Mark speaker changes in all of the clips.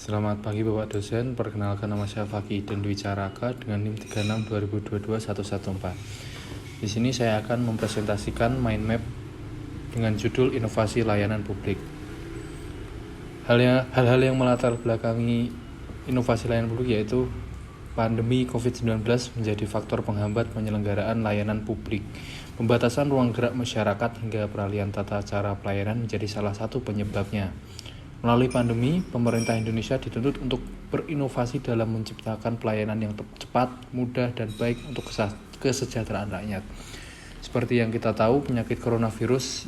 Speaker 1: Selamat pagi Bapak dosen, perkenalkan nama saya Fakih dan Dwi Caraka dengan NIM 3620221114. Di sini saya akan mempresentasikan mind map dengan judul Inovasi Layanan Publik. Hal-hal yang melatar belakangi inovasi layanan publik yaitu pandemi COVID-19 menjadi faktor penghambat penyelenggaraan layanan publik. Pembatasan ruang gerak masyarakat hingga peralihan tata cara pelayanan menjadi salah satu penyebabnya. Melalui pandemi, pemerintah Indonesia dituntut untuk berinovasi dalam menciptakan pelayanan yang cepat, mudah, dan baik untuk kesejahteraan rakyat. Seperti yang kita tahu, penyakit coronavirus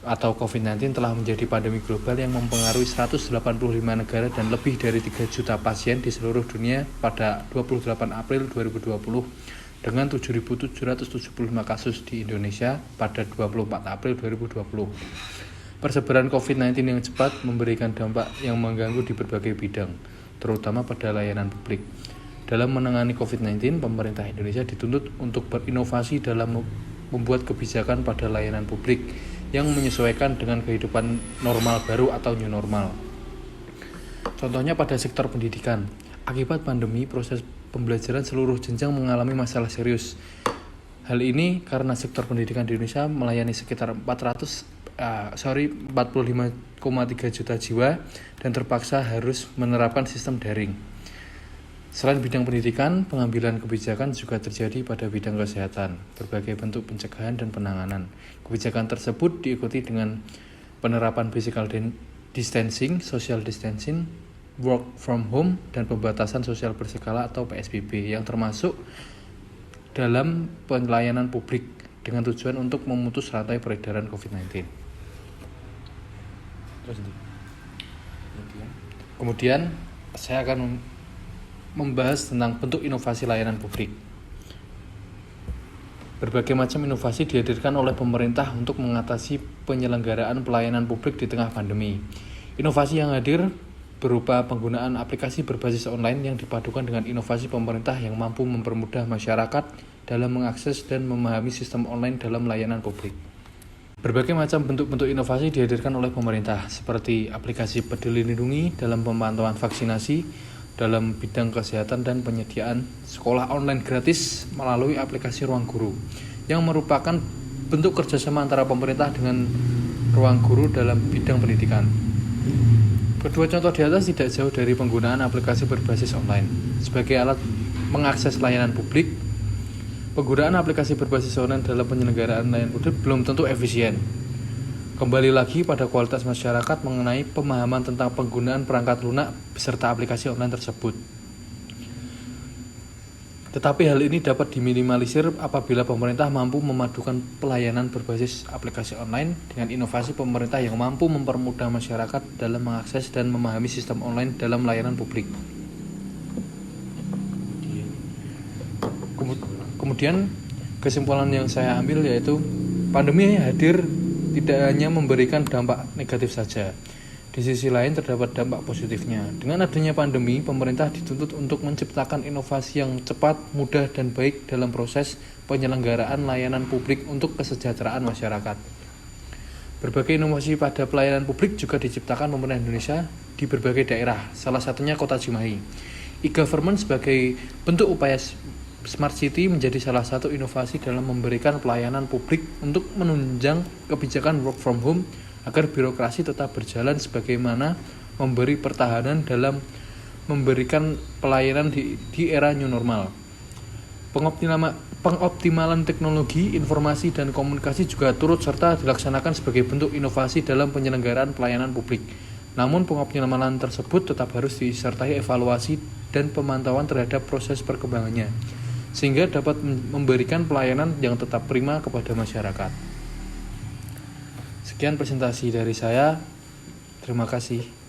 Speaker 1: atau COVID-19 telah menjadi pandemi global yang mempengaruhi 185 negara dan lebih dari 3 juta pasien di seluruh dunia pada 28 April 2020 dengan 7.775 kasus di Indonesia pada 24 April 2020. Persebaran COVID-19 yang cepat memberikan dampak yang mengganggu di berbagai bidang, terutama pada layanan publik. Dalam menangani COVID-19, pemerintah Indonesia dituntut untuk berinovasi dalam membuat kebijakan pada layanan publik yang menyesuaikan dengan kehidupan normal baru atau new normal. Contohnya pada sektor pendidikan. Akibat pandemi, proses pembelajaran seluruh jenjang mengalami masalah serius. Hal ini karena sektor pendidikan di Indonesia melayani sekitar 45,3 juta jiwa dan terpaksa harus menerapkan sistem daring. Selain bidang pendidikan, pengambilan kebijakan juga terjadi pada bidang kesehatan, berbagai bentuk pencegahan dan penanganan. Kebijakan tersebut diikuti dengan penerapan physical distancing, social distancing, work from home, dan pembatasan sosial berskala atau PSBB yang termasuk dalam pelayanan publik dengan tujuan untuk memutus rantai peredaran COVID-19. Kemudian saya akan membahas tentang bentuk inovasi layanan publik. Berbagai macam inovasi dihadirkan oleh pemerintah untuk mengatasi penyelenggaraan pelayanan publik di tengah pandemi. Inovasi yang hadir berupa penggunaan aplikasi berbasis online yang dipadukan dengan inovasi pemerintah yang mampu mempermudah masyarakat dalam mengakses dan memahami sistem online dalam layanan publik. Berbagai macam bentuk-bentuk inovasi dihadirkan oleh pemerintah, seperti aplikasi Peduli Lindungi dalam pemantauan vaksinasi, dalam bidang kesehatan dan penyediaan sekolah online gratis melalui aplikasi Ruang Guru, yang merupakan bentuk kerjasama antara pemerintah dengan Ruang Guru dalam bidang pendidikan. Kedua contoh di atas tidak jauh dari penggunaan aplikasi berbasis online. Sebagai alat mengakses layanan publik, penggunaan aplikasi berbasis online dalam penyelenggaraan layanan publik belum tentu efisien. Kembali lagi pada kualitas masyarakat mengenai pemahaman tentang penggunaan perangkat lunak beserta aplikasi online tersebut. Tetapi hal ini dapat diminimalisir apabila pemerintah mampu memadukan pelayanan berbasis aplikasi online dengan inovasi pemerintah yang mampu mempermudah masyarakat dalam mengakses dan memahami sistem online dalam layanan publik. Kemudian kesimpulan yang saya ambil yaitu pandemi hadir tidak hanya memberikan dampak negatif saja. Di sisi lain terdapat dampak positifnya. Dengan adanya pandemi, pemerintah dituntut untuk menciptakan inovasi yang cepat, mudah, dan baik dalam proses penyelenggaraan layanan publik untuk kesejahteraan masyarakat. Berbagai inovasi pada pelayanan publik juga diciptakan pemerintah Indonesia di berbagai daerah, salah satunya Kota Cimahi. E-government sebagai bentuk upaya Smart City menjadi salah satu inovasi dalam memberikan pelayanan publik untuk menunjang kebijakan work from home agar birokrasi tetap berjalan sebagaimana memberi pertahanan dalam memberikan pelayanan di era new normal. Pengoptimalan teknologi, informasi, dan komunikasi juga turut serta dilaksanakan sebagai bentuk inovasi dalam penyelenggaraan pelayanan publik. Namun pengoptimalan tersebut tetap harus disertai evaluasi dan pemantauan terhadap proses perkembangannya, sehingga dapat memberikan pelayanan yang tetap prima kepada masyarakat. Sekian presentasi dari saya. Terima kasih.